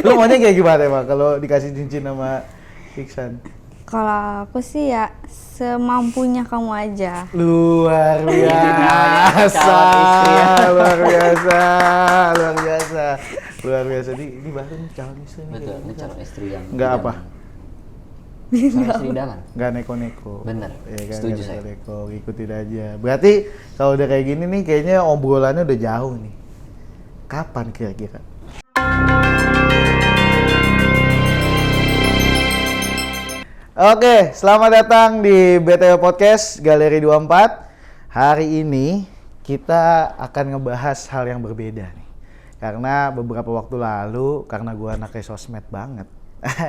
Lu maunya kayak gimana emang kalau dikasih cincin sama Iksan? Kalau aku sih ya semampunya kamu aja. Luar biasa, luar biasa, luar biasa, luar biasa. Ini baru nih calon istri nih. Betul, ini calon istri yang Nggak apa? calon istri idaman. Nggak neko-neko. Bener, Ya, kan? setuju Nggak saya. neko-neko, ikutin aja. Berarti kalau udah kayak gini nih, kayaknya obrolannya udah jauh nih. Kapan kira-kira? Oke, selamat datang di BTW Podcast Galeri 24. Hari ini kita akan ngebahas hal yang berbeda nih. Karena beberapa waktu lalu, karena gue anaknya sosmed banget.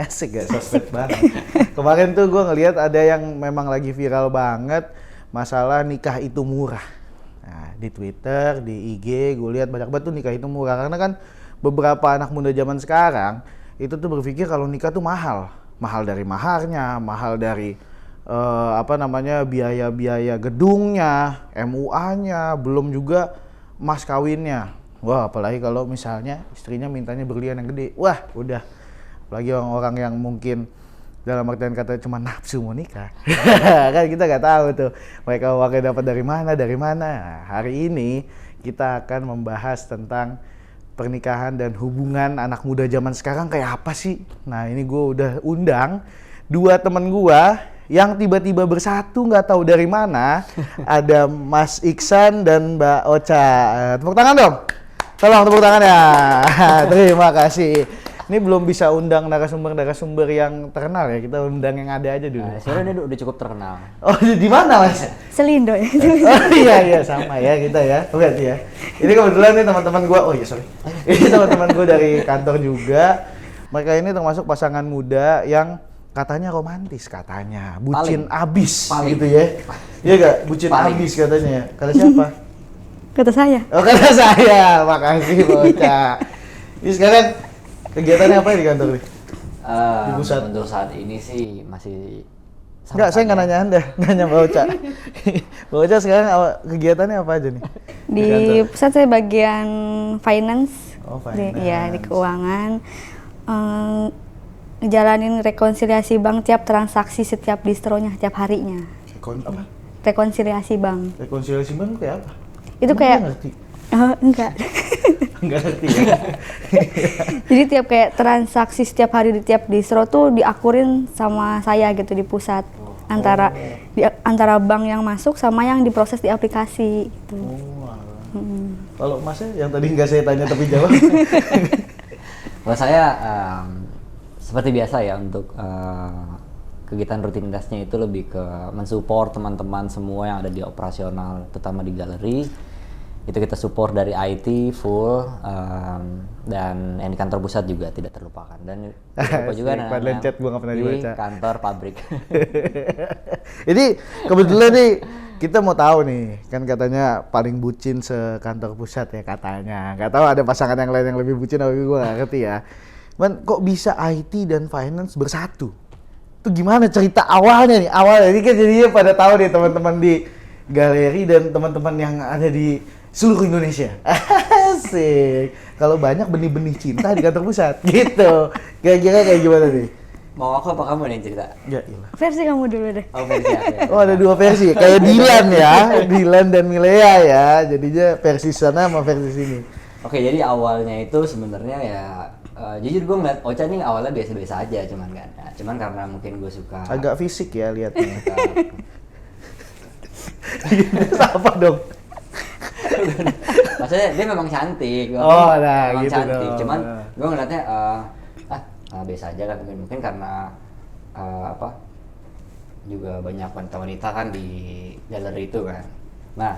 Asik gak sosmed banget. Kemarin tuh gue ngeliat ada yang memang lagi viral banget, masalah nikah itu murah. Nah, di Twitter, di IG, gue lihat banyak banget tuh nikah itu murah. Karena kan beberapa anak muda zaman sekarang, itu tuh berpikir kalau nikah tuh mahal. Mahal dari maharnya, mahal dari biaya-biaya gedungnya, MUA-nya, belum juga mas kawinnya. Wah, apalagi kalau misalnya istrinya mintanya berlian yang gede. Wah, udah. Apalagi orang-orang yang mungkin dalam artian kata cuma nafsu mau nikah. Kan kita nggak tahu tuh mereka uangnya dapat dari mana. Nah, hari ini kita akan membahas tentang pernikahan dan hubungan anak muda zaman sekarang kayak apa sih? Nah, ini gue udah undang dua temen gue yang tiba-tiba bersatu nggak tahu dari mana. Ada Mas Iksan dan Mbak Ocha. Tepuk tangan dong. Tolong tepuk tangannya. Terima kasih. Ini belum bisa undang narasumber yang terkenal ya. Kita undang yang ada aja dulu. Sebenarnya dia udah cukup terkenal. Oh, di mana, Mas? Selindo ya. Oh iya sama ya kita ya. Lihat ya. Ini kebetulan nih teman-teman gua. Oh iya sorry. Ini teman-teman gua dari kantor juga. Mereka ini termasuk pasangan muda yang katanya romantis katanya. Bucin abis gitu ya. Iya enggak? Bucin abis katanya. Kata siapa? Kata saya. Oh kata saya. Makasih Bocah. Ini sekarang kegiatannya apa ya di kantor nih? Di pusat. Untuk saat ini sih masih Enggak, saya nggak nanya Anda, nanya Mbak Ocha. Mbak Ocha sekarang kegiatannya apa aja nih? Di pusat saya bagian finance. Oh, finance. Di keuangan. Ngejalanin rekonsiliasi bank tiap transaksi setiap distronya, tiap harinya. Apa? Rekonsiliasi bank. Rekonsiliasi bank kayak apa? Itu Emang kayak dia ngerti? enggak. Enggak ngerti ya? Jadi tiap kayak transaksi setiap hari di tiap distro tuh diakurin sama saya gitu di pusat. Antara bank yang masuk sama yang diproses di aplikasi gitu. Oh, kalau Masnya yang tadi nggak saya tanya tapi jawab. Kalau saya seperti biasa ya untuk kegiatan rutinitasnya itu lebih ke mensupport teman-teman semua yang ada di operasional, terutama di galeri. Itu kita support dari IT full, dan yang di kantor pusat juga tidak terlupakan, dan lupa juga chat gua nggak pernah di dibaca. kantor pabrik. Ini kebetulan nih kita mau tahu nih, kan katanya paling bucin sekantor pusat ya katanya. Nggak tahu ada pasangan yang lain yang lebih bucin apa gua nggak ngerti ya. Man, kok bisa IT dan finance bersatu? Itu gimana cerita awalnya nih? Awalnya ini kan jadinya pada tahu nih teman-teman di galeri dan teman-teman yang ada di seluruh Indonesia. Asik. Kalau banyak benih-benih cinta di kantor pusat gitu. Kira-kira kayak gimana nih? Mau aku apa kamu nih yang cerita? Ya ilah. Versi kamu dulu deh. Oh, versi aku ya. Oh ada dua versi, kayak Dilan ya, Dilan dan Milea ya. Jadinya versi sana sama versi sini. Oke, jadi awalnya itu sebenarnya ya jujur gue ngeliat Ocha nih awalnya biasa-biasa aja cuman kan. Nah, cuman karena mungkin gue suka Agak fisik ya lihatnya. Apa dong? Maksudnya dia memang cantik. Oh, nah memang gitu cantik. dong. Cuman gue ngeliatnya biasa aja kan, mungkin karena juga banyak wanita-wanita kan di galeri itu kan. Nah,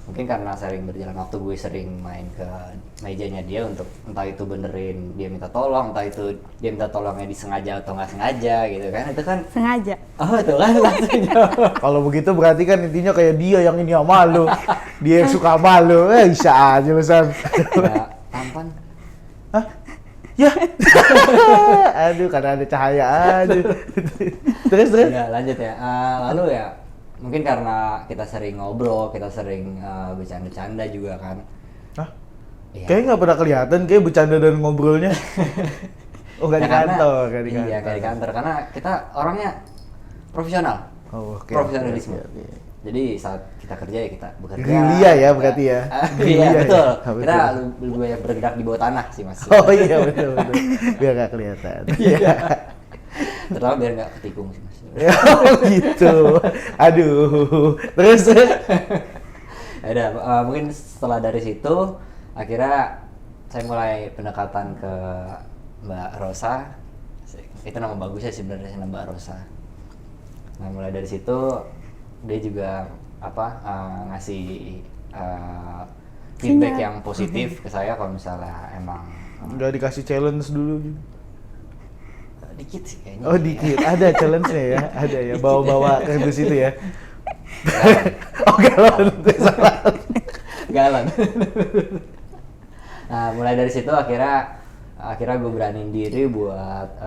mungkin karena sering berjalan waktu gue sering main ke mejanya dia untuk entah itu benerin dia minta tolong, entah itu dia minta tolongnya disengaja atau nggak sengaja gitu kan. Itu kan Sengaja. oh itu kan langsung jawab. Kalau begitu berarti kan intinya kayak dia yang ini sama lu. Dia yang suka sama lu. Bisa aja lu San. Ya, tampan. Hah? Ya. Aduh, karena ada cahaya aja. Terus. Ya, lanjut ya. Lalu ya mungkin karena kita sering ngobrol, kita sering bercanda-canda juga kan. Hah? Kayaknya nggak pernah kelihatan, kayak bercanda dan ngobrolnya. Oh, nggak di Ya, karena- kantor, nggak di kantor. Iya, kayak di kantor. Karena kita orangnya profesional. Oh, oke. Profesionalisme. oke, oke. Jadi saat kita kerja ya kita bekerja. Gerilya ya berarti ya? Iya, Gerilya ya? betul. Ah, betul. Kita lebih banyak bergerak di bawah tanah sih, Mas. Oh iya betul betul. Biar nggak kelihatan. Iya. Terutama biar nggak ketikung sih, Mas. Oh gitu. Aduh. Terus. Ya udah, mungkin setelah dari situ akhirnya saya mulai pendekatan ke Mbak Rosa. Itu nama bagusnya sebenarnya, nama Mbak Rosa. Nah, mulai dari situ dia juga ngasih feedback Sinyal. yang positif ke saya kalau misalnya emang Nggak dikasih challenge dulu gitu. dikit sih kayaknya. Oh dikit, ada challenge-nya ya, ada ya, bawa-bawa ke situ ya. Oh galon, salah. Galon. Nah, mulai dari situ akhirnya gue beraniin diri buat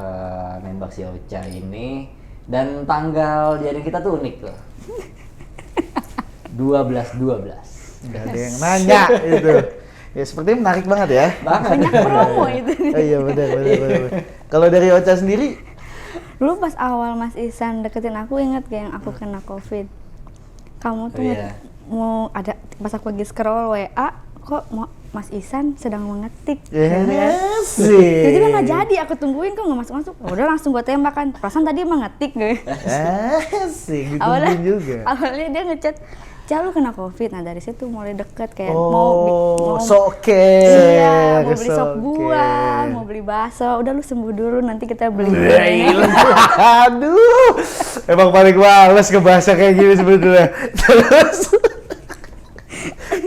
nembak si Ocha ini, dan tanggal jadi kita tuh unik loh. 12/12. Nggak ada yang nanya itu. Ya sepertinya menarik banget ya. Banyak promo itu. Oh iya benar. Kalau dari Ocha sendiri, Dulu pas awal Mas Ihsan deketin aku, inget gak yang aku kena COVID? Kamu tuh Oh, iya. mau ada, pas aku lagi scroll WA, kok mau Mas Ihsan sedang mengetik. yes. Jadi kan nggak jadi, aku tungguin kok nggak masuk-masuk. Udah langsung gue tembak kan. Perasaan tadi emang ngetik gue. Asik, ditungguin juga. Awalnya dia ngechat, "Ca, lu kena COVID." Nah dari situ mulai deket kayak Oh, so oke. iya, mau beli So sop oke. buah, mau beli bakso. Udah lu sembuh dulu, nanti kita beli. Aduh, emang paling males ke bahasa kayak gini sebetulnya. Terus,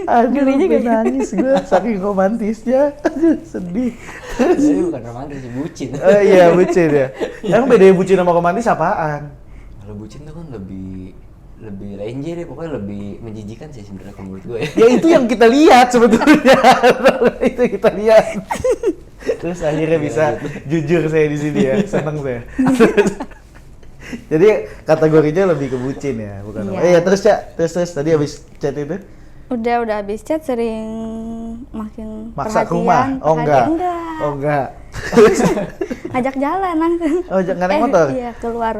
aduh, Geli juga gue ya. nangis gue saking romantisnya. Aduh, sedih. Jadi bukan romantis sih, bucin. Oh iya, bucin ya. Emang bedanya bucin sama romantis apaan? Kalau bucin tuh kan lebih ranger ya, pokoknya lebih menjijikan sih sebenarnya kalau menurut gue ya. Ya itu yang kita lihat sebetulnya. Itu kita lihat. Terus akhirnya bisa jujur saya di sini ya, seneng saya. Jadi kategorinya lebih ke bucin ya, bukan? Iya. Terus ya, terus tadi habis chat itu Udah habis chat sering makin maksa ke perhatian. rumah? Oh enggak. Enggak. Oh enggak. Ngajak jalan langsung. Oh nggak naik motor? Iya, keluar.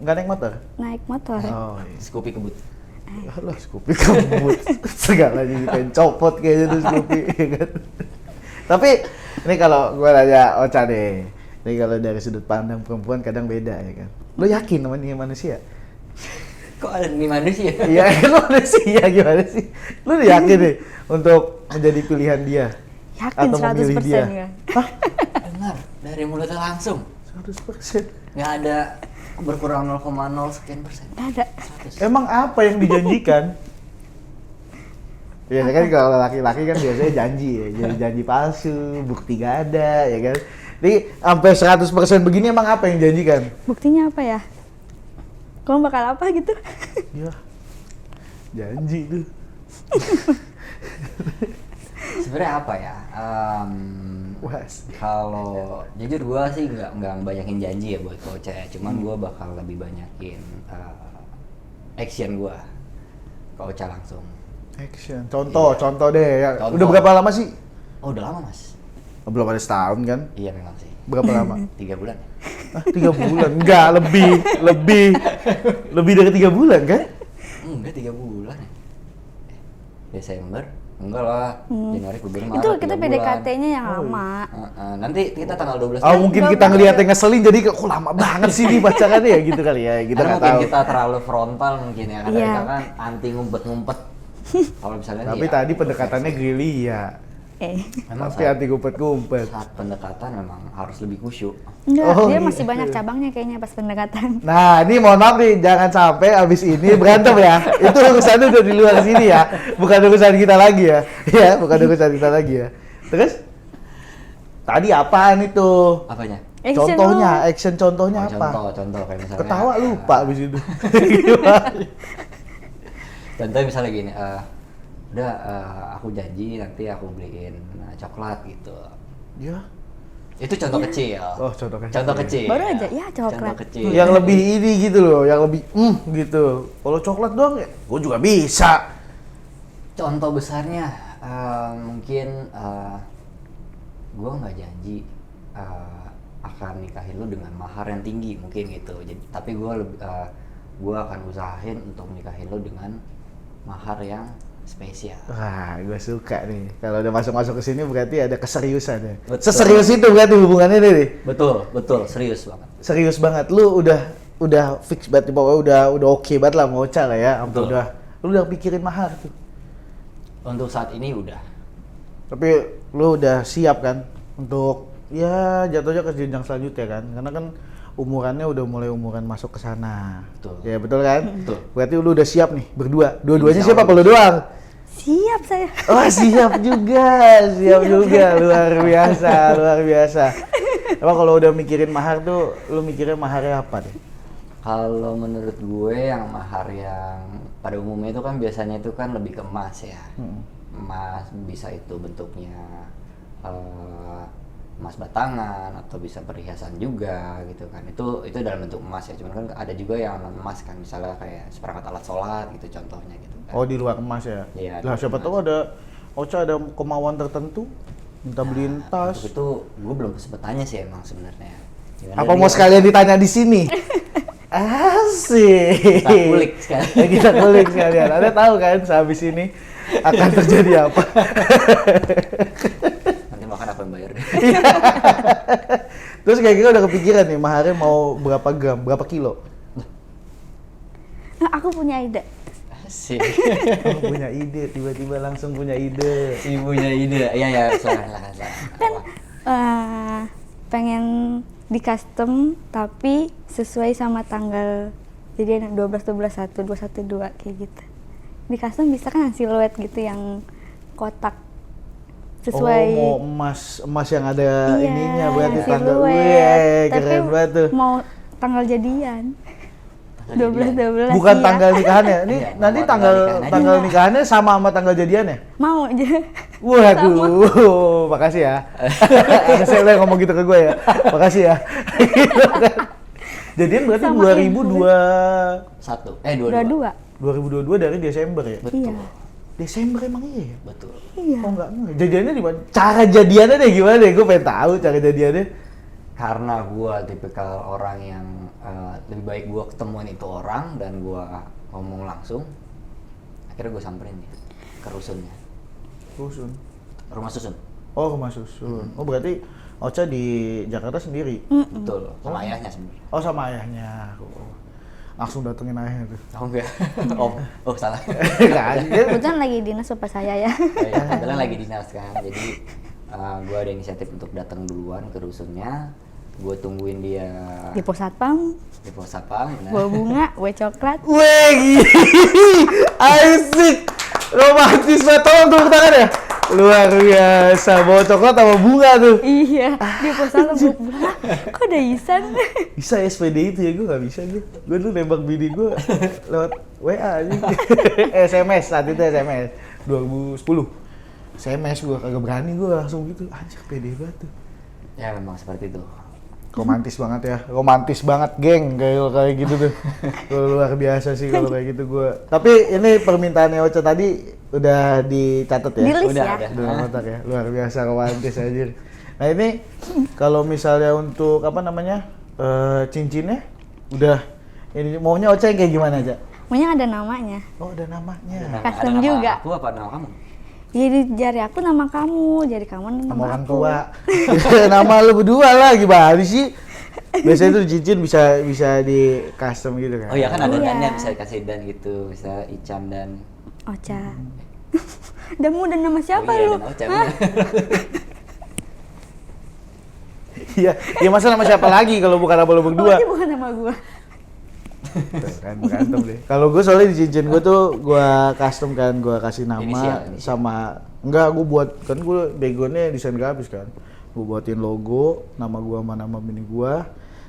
Nggak naik motor? Naik motor. Oh iya. Scoopy kebut. Alah, Scoopy kebut. Segala jadi pengen copot kayaknya tuh Scoopy, ya kan? Tapi ini kalau gue nanya Ocha deh, ini kalau dari sudut pandang perempuan kadang beda ya kan? Lo yakin sama dia manusia? Kok ada nih manusia? Iya, lo manusia gimana sih? Lo yakin deh untuk menjadi pilihan dia? Yakin Atau memilih 100% dia? kan? Hah? Benar, dari mulutnya langsung. 100%? Nggak ada berkurang 0,0 sekian persen. Ada. 100. Emang apa yang dijanjikan? Ya kan kalau laki-laki kan biasanya janji ya, jadi janji palsu, bukti gak ada ya kan. Jadi sampai 100% begini emang apa yang dijanjikan? Buktinya apa ya? Kamu bakal apa gitu? Ya, janji tuh. Sebenarnya apa ya? Was. Kalau jujur gue sih nggak banyakin janji ya buat Coach ya. Cuman gue bakal lebih banyakin action gue ke Ocha langsung. Action. Contoh deh ya. Contoh. Udah berapa lama sih? Oh udah lama mas? Oh, belum ada setahun kan? Iya memang sih. Berapa lama? 3 bulan. Ah, 3 bulan? Enggak, lebih dari 3 bulan kan? Enggak 3 bulan ya. Desember? Enggak lah. Januari, Februari, Maret. Itu kita 3 bulan. PDKT-nya yang lama. Nanti kita tanggal 12 Oh mungkin kita ngeliatnya ngeselin jadi kok lama banget sih nih pacarannya ya gitu kali ya. Kita Karena nggak mungkin tahu. kita terlalu frontal mungkin ya. Karena Iya. kita kan anti ngumpet-ngumpet. Kalau misalnya Tapi ya, tadi pendekatannya gerilya. memang Tapi anti kumpet-kumpet. saat pendekatan memang harus lebih khusyuk. Enggak, Oh, dia gitu. masih banyak cabangnya kayaknya pas pendekatan. Nah, ini mohon maaf nih, jangan sampai abis ini berantem ya. Itu urusannya udah di luar sini ya. Bukan urusan kita lagi ya. Ya, bukan urusan kita lagi ya. Terus? Tadi apaan itu? Apanya? Action Contohnya, lu. action contohnya apa? Contoh kayak misalnya. Ketawa lupa abis itu. Gimana? Contohnya misalnya gini, udah aku janji nanti aku beliin coklat gitu. Ya. Itu contoh kecil. Oh, contoh kecil. Contoh kecil. Baru aja, ya, coklat. Contoh kecil. Yang lebih ini gitu loh, yang lebih gitu. Kalau coklat doang ya, gue juga bisa. Contoh besarnya Mungkin gue nggak janji akan nikahin lu dengan mahar yang tinggi mungkin gitu. Jadi tapi gue akan usahain untuk nikahin lu dengan mahar yang spesial. Wah, gue suka nih. Kalau udah masuk ke sini berarti ada keseriusan ya. Betul. Seserius itu berarti hubungannya nih. Betul, serius banget. Serius banget. Lu udah fix banget, pokoknya udah oke banget lah mau Ocha lah ya. Sampai Betul. lu udah pikirin mahar tuh. Untuk saat ini udah. Tapi lu udah siap kan untuk ya jatuhnya ke jenjang selanjutnya kan? Karena kan umurannya udah mulai umuran masuk ke sana. Betul. Ya betul kan? Betul. Berarti lu udah siap nih berdua. Dua-duanya Insya siapa Allah. kalau doang? Siap saya. Oh siap juga, siap juga, luar biasa. Emang kalau udah mikirin mahar tuh, lu mikirin maharnya apa deh? Kalau menurut gue yang mahar yang pada umumnya itu kan biasanya itu kan lebih ke emas ya. Emas bisa itu bentuknya emas batangan atau bisa perhiasan juga gitu kan. Itu dalam bentuk emas ya. Cuman kan ada juga yang non emas kan, misalnya kayak seperangkat alat sholat gitu contohnya gitu kan. Oh di luar emas ya? Iya, Lah di luar siapa emas. tahu ada Ocha ada kemauan tertentu, minta beliin tas. Untuk itu gue belum sempet tanya sih emang sebenarnya. Gimana Apa dia? mau sekalian ditanya di sini? Asik. Kita kulik sekalian. Kita kulik sekalian. Anda tahu kan sehabis ini akan terjadi apa? Nanti makan apa yang bayar deh. Terus kayak udah kepikiran nih maharnya mau berapa gram, berapa kilo? Nah, aku punya ide. Asik. Oh, punya ide, tiba-tiba langsung punya ide. Ibunya ide. Iya ya, silakan. Kan pengen di custom tapi sesuai sama tanggal. Jadi 12 12 1 21 2 kayak gitu. Di custom bisa kan siluet gitu yang kotak sesuai. Oh, mau emas yang ada Iya, ininya berarti siluet. tanggal. Wih, Tapi keren banget tuh. mau tanggal jadian. 12 Bukan iya. tanggal nikahannya. Ini Iya, nanti mau tanggal nikahan aja. tanggal nikahannya sama tanggal jadiannya. Mau aja. Waduh, makasih ya. Ada saya yang ngomong gitu ke gue ya. Makasih ya. Jadian berarti Sama 22. 2022 dari Desember ya? Betul. Iya. Desember emang iya ya? Betul. Iya. Oh enggak. Jadiannya di mana? Cara jadiannya deh gimana deh? Gue pengen tahu cara jadiannya. Karena gue tipikal orang yang lebih baik gue ketemuan itu orang dan gue ngomong langsung, akhirnya gue samperin dia ke rusunnya, Rusun. rumah susun. Oh, rumah susun. Oh, berarti Ocha di Jakarta sendiri? Betul, sama ayahnya sebenarnya. Oh, sama ayahnya. Oh. Langsung datengin ayahnya tuh. Oh enggak, oh salah. Enggak ada. Kebetulan lagi dinas bapak saya ya. Oh, ya, kebetulan lagi dinas kan, jadi gue ada inisiatif untuk datang duluan ke rusunnya. Gue tungguin dia Di pos satpam, di pos satpam, benar. bawa bunga, bawa coklat. Wih, asik. Romantis banget. Tolong tepuk tangan ya. Luar biasa. Bawa coklat sama bunga tuh. Iya, di pos satpam bawa bunga. Kok ada Isan? Bisa SPDI itu ya? Gue gak bisa gue. Gue dulu nembak bini gue lewat WA aja. SMS, saat itu SMS. 2010. SMS gue kagak berani gue langsung gitu. Anjir pede banget tuh. Ya memang seperti itu. Romantis banget ya, romantis banget geng kayak gitu tuh. Luar biasa sih kalau kayak gitu gue. Tapi ini permintaannya Ocha tadi udah dicatat ya? Di list Udah, ya. udah. Udah ngotak ya, luar biasa romantis aja. Nah ini kalau misalnya untuk apa namanya cincinnya udah ini maunya Ocha yang kayak gimana aja? Maunya ada namanya. Oh ada namanya. Custom nama juga. Aku apa nama kamu? Ya di jari aku nama kamu, jari kamu Sama nama orang aku. tua. Nama lu berdua lah gimana sih? Biasanya tuh cincin bisa di custom gitu kan? Oh iya kan ada Iya. dannya, bisa dikasih dan gitu, bisa Ican dan Ocha. Damu dan nama siapa oh, iya, lu? dan Ocha, Hah? bener. Iya, ya masa nama siapa lagi kalau bukan nama lu berdua? Oh, ini bukan nama gua. Tuh, kan berantem deh. Kalau gue soalnya di cincin gue tuh gue custom kan, gue kasih nama Inisial. sama enggak gue buat kan gue backgroundnya desain grafis kan, gue buatin logo, nama gue sama nama bini gue,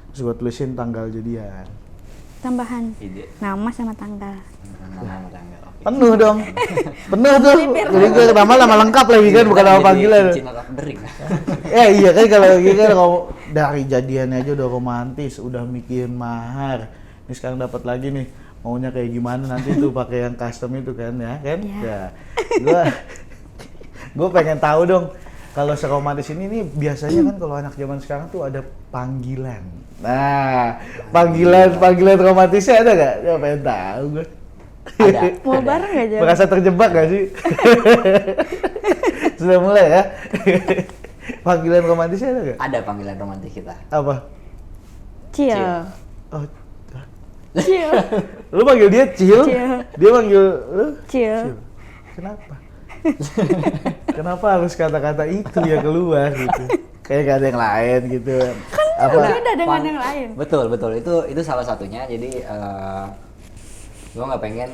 terus gue tulisin tanggal jadian. Tambahan Ide. nama sama tanggal. Nama tanggal. Oke. Penuh dong, penuh tuh. Jadi gue nama lengkap lagi kan, bukan nama Jadi panggilan. cincin lengkap dering. Ya iya kan kalau gitu kan kalau dari jadiannya aja udah romantis, udah mikirin mahar. Ini sekarang dapat lagi nih maunya kayak gimana nanti tuh pakai yang custom itu kan ya kan? Iya. Ya. Gua Gue pengen tahu dong, kalau seromantis ini nih biasanya kan kalau anak zaman sekarang tuh ada panggilan. Nah, panggilan romantisnya ada nggak? Ya pengen tahu gue. Ada. Mau bareng gak Jam? Merasa terjebak gak sih? Sudah mulai ya? Panggilan romantisnya ada nggak? Ada panggilan romantis kita. Apa? Cil. Oh, Cil. lu panggil dia Cil? Cil. Dia panggil lu? Cil. Kenapa? Kenapa harus kata-kata itu ya keluar gitu? Kayak gak ada yang lain gitu. Apa? Beda dengan yang lain. Betul. Itu salah satunya. Jadi gue nggak pengen,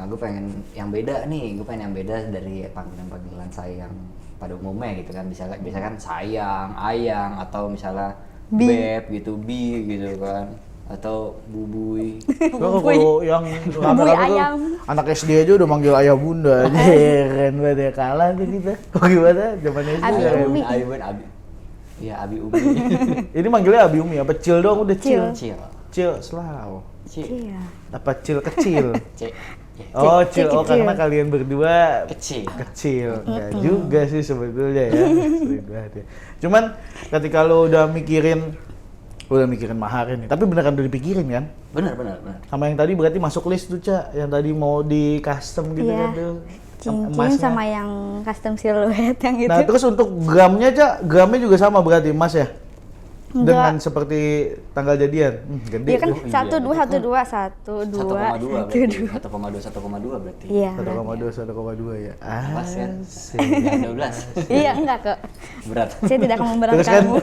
gue pengen yang beda nih. Gue pengen yang beda dari panggilan saya yang pada umumnya gitu kan. Bisa kan sayang, ayang, atau misalnya Bi. beb gitu, bi gitu kan, atau bubuy. Kalau yang Bubui rame-rame tuh, ayam. anak SD aja udah manggil ayah bunda. Keren banget ya, kalah tuh kita. Oh, gimana? Zaman SD. Abi ya. Umi. Abi. Iya, Abi Umi. Ini manggilnya Abi Umi apa? Cil doang udah Cil. Cil. Cil selalu. Cil. Iya. Apa Cil kecil? C. Ya, Oh, Cil Cil. Oh, kecil. karena kalian berdua kecil. kecil. Enggak juga sih sebetulnya ya. Sering banget ya. Cuman ketika lo udah mikirin mahar ini, tapi beneran udah dipikirin kan? Benar. Sama yang tadi berarti masuk list tuh, Cak, yang tadi mau di custom gitu Iya. kan tuh. Cincin Emasnya. sama yang custom silhouette yang itu. Nah, terus untuk gramnya, Cak, gramnya juga sama berarti emas ya? Enggak. Dengan seperti tanggal jadian. Gede. Iya kan tuh. 1,2 1,2 berarti. Iya. 1,2 ya. Pas kan? Asik. Ya, 12. Iya enggak kok. Berat. Saya tidak akan memberatkan Terus kan kamu.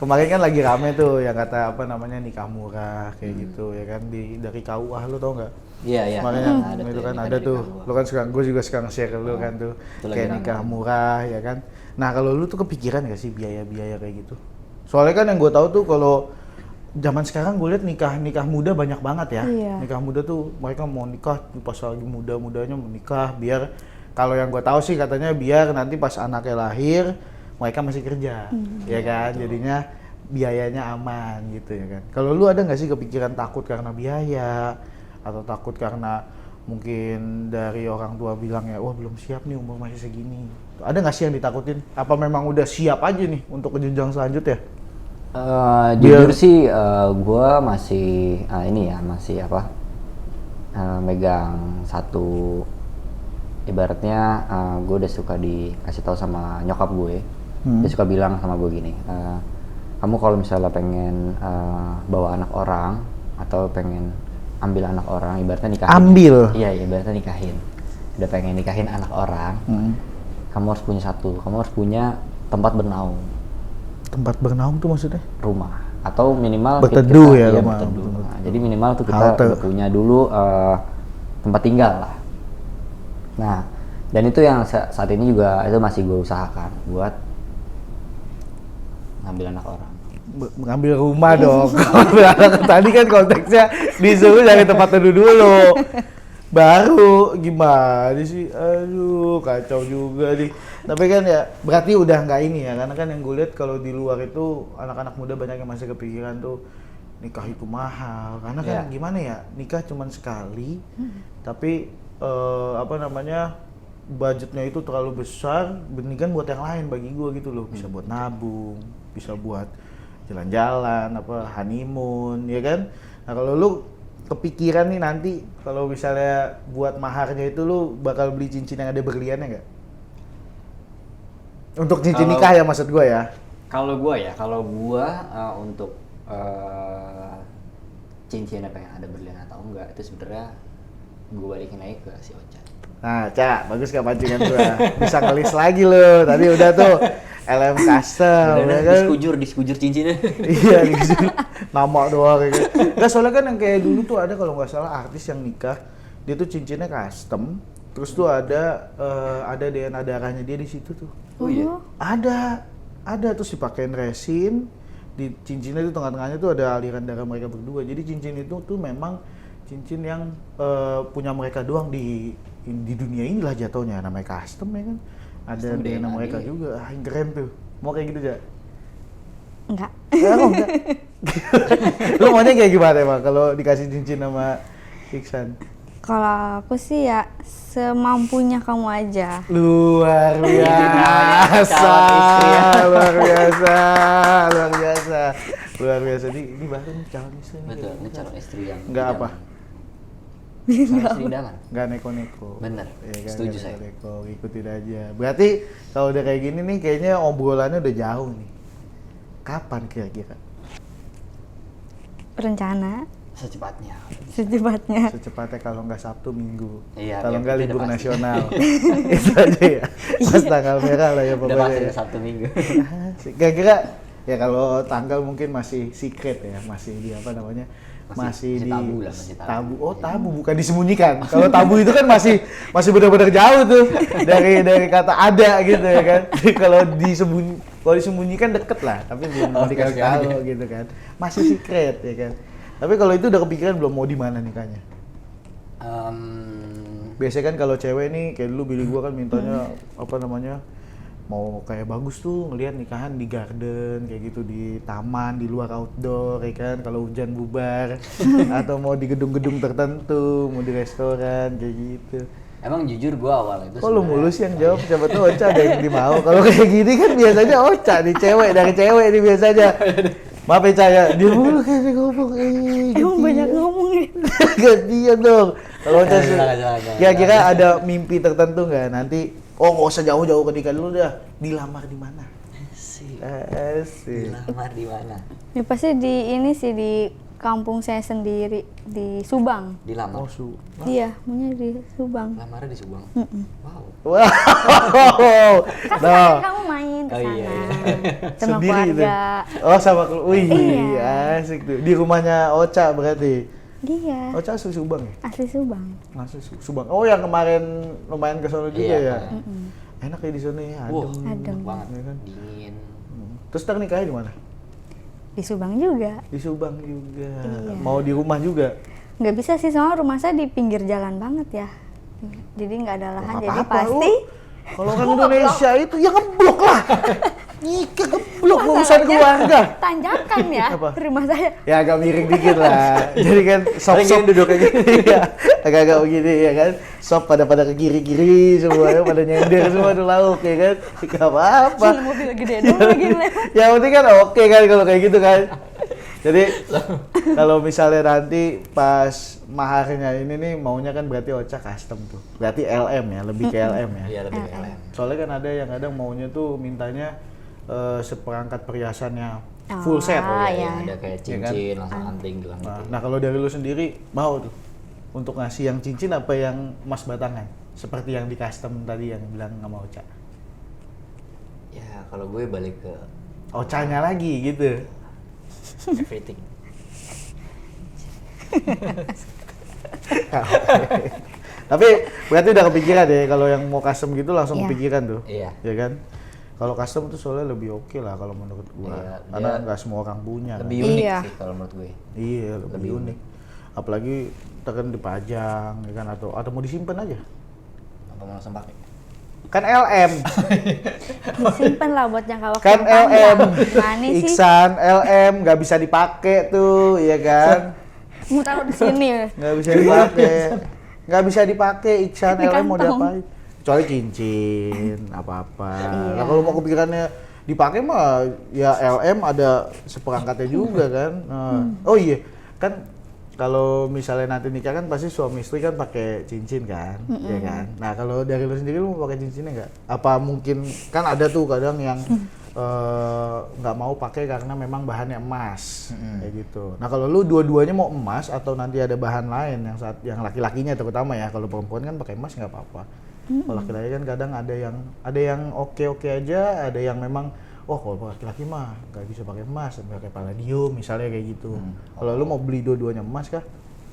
kemarin kan lagi rame tuh yang kata apa namanya nikah murah kayak gitu ya kan dari KUA, lu tau nggak? Iya. Kemarin yang Ada itu tuh, kan nikah ada dari tuh, KUA. lu kan sekarang gue juga sekarang share ke lu kan tuh Itu lagi kayak rame. nikah murah ya kan. Nah kalau lu tuh kepikiran gak sih biaya-biaya kayak gitu? Soalnya kan yang gue tahu tuh kalau zaman sekarang gue lihat nikah muda banyak banget ya. Iya. Nikah muda tuh mereka mau nikah pas lagi muda-mudanya mau nikah biar kalau yang gue tahu sih katanya biar nanti pas anaknya lahir mereka masih kerja, ya kan? Jadinya biayanya aman gitu ya kan. Kalau lu ada nggak sih kepikiran takut karena biaya atau takut karena mungkin dari orang tua bilang ya, wah belum siap nih umur masih segini. Ada nggak sih yang ditakutin? Apa memang udah siap aja nih untuk ke jenjang selanjutnya? Jujur sih, gue masih megang satu, ibaratnya gue udah suka dikasih tahu sama nyokap gue. Dia suka bilang sama gue gini, kamu kalau misalnya pengen bawa anak orang atau pengen ambil anak orang, ibaratnya nikahin. Ambil? Iya, ibaratnya nikahin. Udah pengen nikahin anak orang, kamu harus punya kamu harus punya tempat bernaung. Tempat bernaung tuh maksudnya? Rumah atau minimal Berteduh ya, iya, rumah. berteduh. Nah, jadi minimal tuh kita Halte. udah punya dulu tempat tinggal lah. Nah, dan itu yang saat ini juga itu masih gue usahakan buat ngambil anak orang. Mengambil rumah dong. Tadi kan konteksnya disuruh dari tempat teduh dulu. Baru gimana sih? Aduh, kacau juga nih. Tapi kan ya berarti udah nggak ini ya, karena kan yang gue lihat kalau di luar itu anak-anak muda banyak yang masih kepikiran tuh nikah itu mahal. Karena kan Iya. gimana ya, nikah cuman sekali, tapi budgetnya itu terlalu besar, mendingan buat yang lain bagi gue gitu loh. Bisa buat nabung, bisa buat jalan-jalan, honeymoon, ya kan? Nah kalau lu kepikiran nih nanti kalau misalnya buat maharnya itu lu bakal beli cincin yang ada berliannya nggak? Untuk cincin Kalau- nikah ya maksud gue ya. Kalau gua untuk cincinnya pengen ada berlian atau enggak itu sebenarnya gua balikin lagi ke si Ocha. Nah, Cak, bagus gak pancingan gua? Bisa ngelis lagi lo. Tadi udah tuh LM Custom, ya kan? Diskujur cincinnya. Iya, gitu. Nama doang kayak gitu. Nggak, soalnya kan yang kayak dulu tuh ada kalau nggak salah artis yang nikah, dia tuh cincinnya custom, terus tuh ada DNA darahnya dia di situ tuh. Oh iya. Ada terus dipakein resin, di cincinnya itu tengah-tengahnya tuh ada aliran darah mereka berdua. Jadi cincin itu tuh memang cincin yang punya mereka doang di dunia inilah jatuhnya, namanya custom ya kan. Ada Custom DNA DNA mereka dia. juga, keren tuh. Mau kayak gitu aja. Enggak. Kok enggak? Lu maunya kayak gimana emang kalau dikasih cincin sama Iksan? Kalau aku sih ya semampunya kamu aja. Luar biasa, Calon istri ya. luar biasa, luar biasa, luar biasa. Ini baru nih calon istri. nih. Betul, ini calon istri yang Nggak apa? Calon istri idaman. Nggak neko-neko. Bener, Iya kan, setuju nggak saya. neko-neko, ikutin aja. Berarti kalau udah kayak gini nih, kayaknya obrolannya udah jauh nih. Kapan kira-kira? Rencana Secepatnya. Secepatnya kalau nggak Sabtu Minggu. Iya, Kalau ya, nggak itu libur udah pasti. nasional. Itu aja ya. Pas tanggal merah lah ya Udah pokoknya. pasti ya. Sabtu Minggu. Kira-kira ya kalau tanggal mungkin masih secret ya, masih di apa namanya? Masih Masih di tabu lah, masih tabu. Oh, tabu bukan disembunyikan. Kalau tabu itu kan masih benar-benar jauh tuh dari kata ada gitu ya kan. Kalau disembunyikan deket lah, tapi belum mau Oke, dikasih oke, tahu oke. gitu kan. Masih secret ya kan. Tapi kalau itu udah kepikiran belum mau di mana nikahnya? Biasanya kan kalau cewek nih kayak dulu bini gua kan mintanya apa namanya? Mau kayak bagus tuh ngelihat nikahan di garden kayak gitu, di taman, di luar outdoor ya kan, kalau hujan bubar atau mau di gedung-gedung tertentu, mau di restoran kayak gitu. Emang jujur gue awal itu Kok lu mulu sih yang jawab? Siapa tuh Ocha ada yang dimau. Kalau kayak gini kan biasanya Ocha nih, cewek dari cewek nih biasanya. Maaf ya Caya, dia mulu kayak ngomong. Emang banyak ngomong ya. Gantian dong. Kalau Ocha sih, Jangan. kira-kira ada mimpi tertentu nggak nanti? Oh nggak usah jauh-jauh ke nikah dulu dah. Dilamar di mana? Asik. Asik. Dilamar di mana? Ya pasti di ini sih di kampung saya sendiri di Subang. Dilamar. Oh su. Iya, maunya di Subang. Lamarnya di Subang. Wow. Wow. Kan Nah, sekalian kamu main ke Oh, sana iya, sama sendiri keluarga. tuh. Oh sama keluarga. Wih, Iya. asik tuh. Di rumahnya Ocha berarti. Iya, Ocha asli Subang ya? asli Subang. Asli Subang. Oh yang kemarin lumayan ke sono juga Iya, ya? Pak. Enak ya di sana ya, Wah, adem. Adem. banget. Ya kan? Dingin. Terus ntar nikahnya di mana? Di Subang juga. Di Subang juga. Iya. Mau di rumah juga? Nggak bisa sih, soalnya rumah saya di pinggir jalan banget ya. Jadi nggak ada lahan, Nggak jadi apa-apa, pasti. Kalau orang Indonesia itu ya ngeblok lah. Nikah ngeblok urusan keluarga. Tanjakan ya Apa? rumah saya. Ya agak miring dikit lah. Jadi kan sop-sop duduk kayak gini. Iya, agak-agak begini ya kan. Sop pada ke kiri-kiri semuanya pada nyender semua tuh lauk ya kan. Gak apa-apa. Cuma mobil gede dong lagi lewat. Yang penting kan oke kan kalau kayak gitu kan. Jadi kalau misalnya nanti pas maharnya ini nih maunya kan berarti Ocha custom tuh. Berarti LM ya, lebih ke LM ya. Iya, lebih ke LM. Soalnya kan ada yang kadang maunya tuh mintanya seperangkat perhiasannya full set. Ah, Iya, iya. ada kayak Iya kan? cincin, langsung anting gelang Nah, gitu. nah kalau dari lu sendiri mau tuh untuk ngasih yang cincin apa yang emas batangan? Seperti yang di custom tadi yang bilang nggak mau Ocha. Ya, kalau gue balik ke Ochanya lagi gitu. everything. Tapi berarti udah kepikiran ya kalau yang mau custom gitu langsung Iya. kepikiran tuh. Iya. Ya kan? Kalau custom tuh soalnya lebih oke lah kalau menurut gua. Iya, Karena dia nggak semua orang punya. Lebih kan? unik Iya. sih kalau menurut gue. Iya, lebih unik. Apalagi tekan dipajang ya kan atau mau disimpan aja. Apa mau langsung pakai? Kan LM. Disimpan lah buat jangka waktu Kan yang panjang. LM. Gimana sih? Iksan LM nggak bisa dipakai tuh, ya kan? Mau taruh di sini. Nggak bisa dipakai. Nggak bisa dipakai Iksan Di LM mau kantong. diapain? Kecuali cincin, apa-apa. Iya. Nah, kalau mau kepikirannya dipakai mah ya LM ada seperangkatnya juga kan. Nah, oh iya, kan kalau misalnya nanti nikah kan pasti suami istri kan pakai cincin kan, ya kan. Nah kalau dari lu sendiri lu mau pakai cincinnya nggak? Apa mungkin kan ada tuh kadang yang nggak mau pakai karena memang bahannya emas kayak gitu. Nah kalau lu dua-duanya mau emas atau nanti ada bahan lain yang laki-lakinya terutama ya, kalau perempuan kan pakai emas nggak apa-apa. Kalau laki-laki kan kadang ada yang oke-oke aja, ada yang memang oh kalau laki-laki mah nggak bisa pakai emas, pakai palladium misalnya kayak gitu. Kalau lu mau beli dua-duanya emas kah?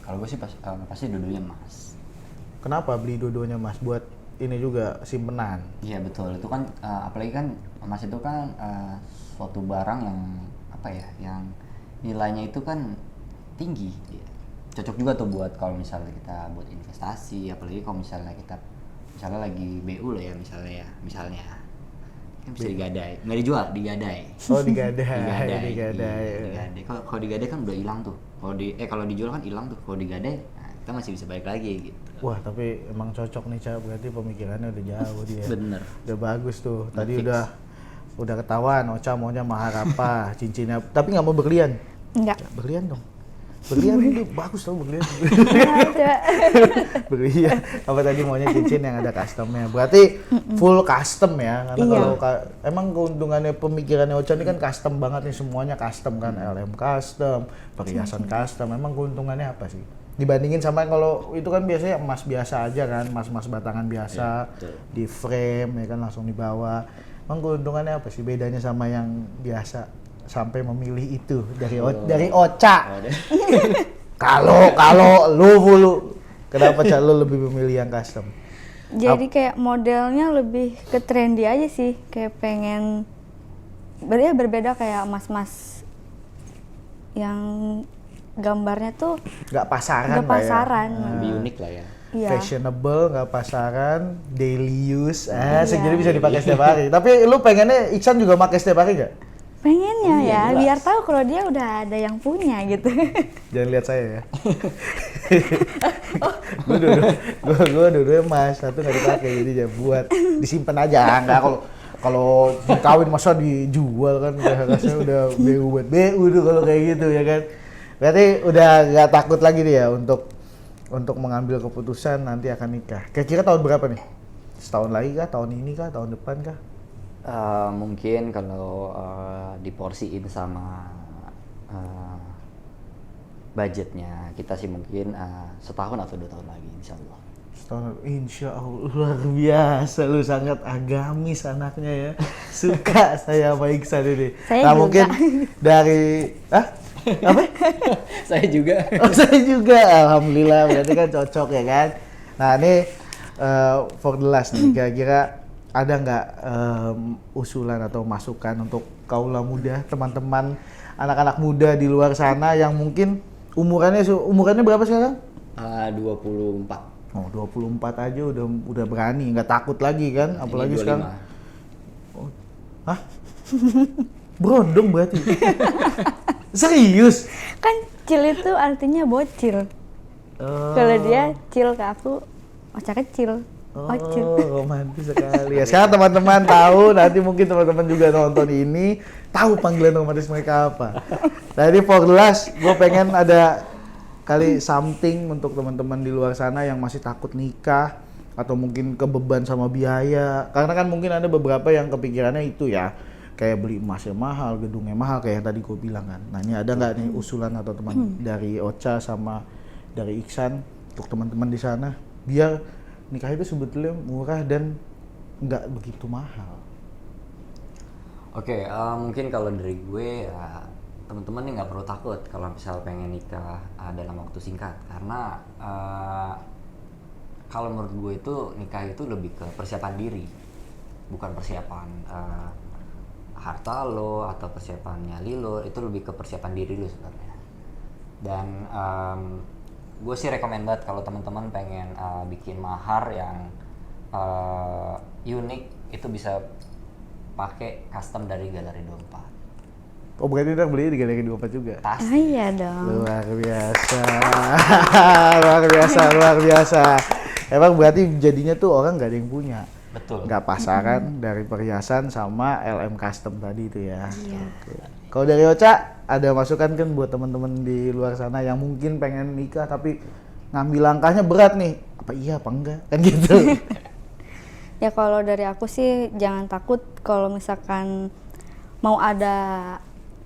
Kalau gue sih pasti dulunya emas. Kenapa beli dua-duanya emas? Buat ini juga simpenan. Iya betul, itu kan apalagi kan emas itu kan suatu barang yang apa ya, yang nilainya itu kan tinggi. Cocok juga tuh buat kalau misalnya kita buat investasi, apalagi kalau misalnya kita misalnya lagi BU lah ya misalnya kan bisa digadai, nggak dijual, digadai. Oh digadai, Digadai. digadai. Iya, digadai. Kalau digadai kan udah hilang tuh. Kalau dijual kan hilang tuh. Kalau digadai, nah, kita masih bisa balik lagi gitu. Wah, tapi emang cocok nih, Ca. Berarti pemikirannya udah jauh dia. Bener. Udah bagus tuh. Tadi Fix. udah ketahuan Ocha maunya mahar apa, cincinnya. Tapi nggak mau berlian. Enggak. Ya, berlian dong. Berlian ini bagus tau berlian. Ada. Berlian. Apa tadi maunya cincin yang ada customnya. Berarti full custom ya. Karena Iya. kalau emang keuntungannya pemikirannya Ocha ini kan custom banget nih, semuanya custom kan. LM custom, perhiasan custom. Emang keuntungannya apa sih? Dibandingin sama kalau itu kan biasanya emas biasa aja kan, emas batangan biasa, Iya, betul. di frame ya kan langsung dibawa. Emang keuntungannya apa sih bedanya sama yang biasa sampai memilih itu dari Ocha? Oh, deh. Kalau lu kenapa Ca lu lebih memilih yang custom? Jadi kayak modelnya lebih ke trendy aja sih, kayak pengen berbeda kayak mas-mas yang gambarnya tuh Nggak pasaran nggak lah ya. pasaran. Lebih unik lah ya. Iya. Fashionable, nggak pasaran, daily use, Iya. jadi bisa dipakai setiap hari. Tapi lu pengennya Iksan juga pakai setiap hari nggak? Pengennya Iya, ya, jelas. biar tahu kalau dia udah ada yang punya gitu. Jangan lihat saya ya. Gue dua emas, satu nggak dipakai, jadi ya buat disimpan aja. Nggak kalau dikawin masa dijual kan, rasanya udah BU buat BU tuh kalau kayak gitu ya kan. Berarti udah nggak takut lagi dia ya untuk mengambil keputusan nanti akan nikah. Kira-kira tahun berapa nih? Setahun lagi kah? Tahun ini kah? Tahun depan kah? Mungkin kalau diporsiin sama budgetnya kita sih mungkin setahun atau 2 tahun lagi insya Allah. Setahun, insya Allah. Luar biasa, lu sangat agamis anaknya ya. Suka saya sama Iksan ini. Saya Nah juga. mungkin dari, apa? Saya juga. Oh saya juga, alhamdulillah berarti kan cocok ya kan. Nah ini for the last nih, kira-kira ada nggak usulan atau masukan untuk kaula muda, teman-teman, anak-anak muda di luar sana yang mungkin umurannya berapa sekarang? 24. Oh 24 aja udah berani, nggak takut lagi kan, apalagi Ini 25. sekarang. Hah? Berondong berarti? Serius? Kan cil itu artinya bocil. Oh. Kalau dia cil ke aku, Ocha kecil. Ocil. Oh, romantis sekali. Ya, sekarang teman-teman tahu, nanti mungkin teman-teman juga nonton ini, tahu panggilan romantis mereka apa. Tadi for the last, gue pengen ada kali something untuk teman-teman di luar sana yang masih takut nikah, atau mungkin kebeban sama biaya. Karena kan mungkin ada beberapa yang kepikirannya itu ya, kayak beli emasnya mahal, gedungnya mahal, kayak yang tadi gue bilang kan. Nah ini ada nggak nih usulan atau teman dari Ocha sama dari Iksan untuk teman-teman di sana, biar nikah itu sebetulnya murah dan nggak begitu mahal. Oke, mungkin kalau dari gue ya, teman-teman nih nggak perlu takut kalau misal pengen nikah dalam waktu singkat, karena kalau menurut gue itu nikah itu lebih ke persiapan diri, bukan persiapan harta lo atau persiapan nyali lo, itu lebih ke persiapan diri lo sebenarnya. Dan gue sih rekomend banget kalau teman-teman pengen bikin mahar yang unik, itu bisa pakai custom dari Galeri 24. Oh berarti udah beli di Galeri 24 juga? Tas. Ah, iya dong. Luar biasa, luar biasa. Emang berarti jadinya tuh orang nggak ada yang punya. Betul. Nggak pasaran dari perhiasan sama LM custom tadi itu ya. Oke. Kalau dari Ocha ada masukan kan buat teman-teman di luar sana yang mungkin pengen nikah tapi ngambil langkahnya berat nih, apa iya apa enggak kan gitu. Ya kalau dari aku sih jangan takut kalau misalkan mau ada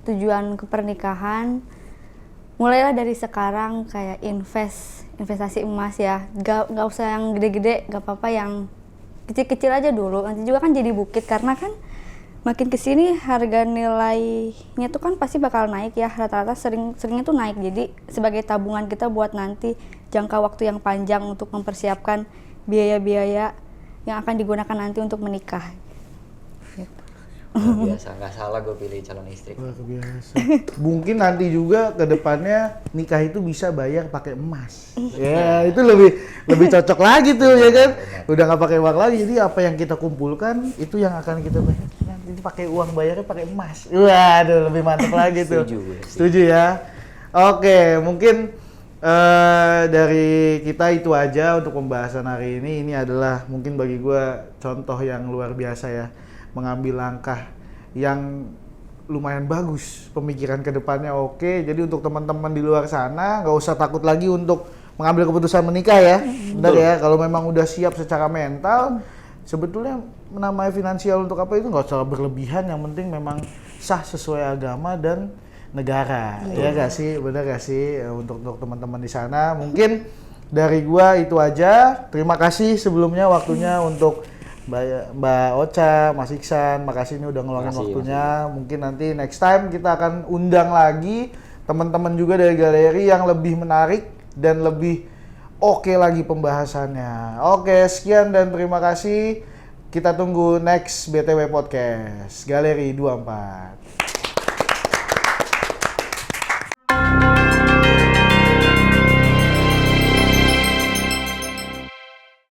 tujuan ke pernikahan, mulailah dari sekarang kayak investasi emas ya, nggak usah yang gede-gede, nggak apa-apa yang kecil-kecil aja dulu, nanti juga kan jadi bukit karena kan makin kesini harga nilainya tuh kan pasti bakal naik ya, rata-rata seringnya tuh naik, jadi sebagai tabungan kita buat nanti jangka waktu yang panjang untuk mempersiapkan biaya-biaya yang akan digunakan nanti untuk menikah. Luar biasa, nggak salah gue pilih calon istri. Luar biasa. Mungkin nanti juga ke depannya nikah itu bisa bayar pakai emas. Ya, itu lebih cocok lagi tuh ya kan. Udah nggak pakai uang lagi. Jadi apa yang kita kumpulkan itu yang akan kita bayar. Nanti pakai uang bayarnya pakai emas. Waduh, lebih mantap lagi tuh. Setuju gue. Setuju ya. Oke, mungkin Dari kita itu aja untuk pembahasan hari ini. Ini adalah mungkin bagi gue contoh yang luar biasa ya, mengambil langkah yang lumayan bagus, pemikiran kedepannya oke. Jadi untuk teman-teman di luar sana nggak usah takut lagi untuk mengambil keputusan menikah ya. Benar ya, kalau memang udah siap secara mental, sebetulnya namanya finansial untuk apa itu nggak usah berlebihan. Yang penting memang sah sesuai agama dan negara. Ya gak sih, benar gak sih? Untuk teman-teman di sana mungkin dari gua itu aja. Terima kasih sebelumnya waktunya untuk Mbak Ocha, Mas Iksan, makasih ini udah ngeluangin waktunya. Mungkin nanti next time kita akan undang lagi teman-teman juga dari galeri yang lebih menarik dan lebih oke lagi pembahasannya. Oke, sekian dan terima kasih. Kita tunggu next BTW Podcast Galeri 24.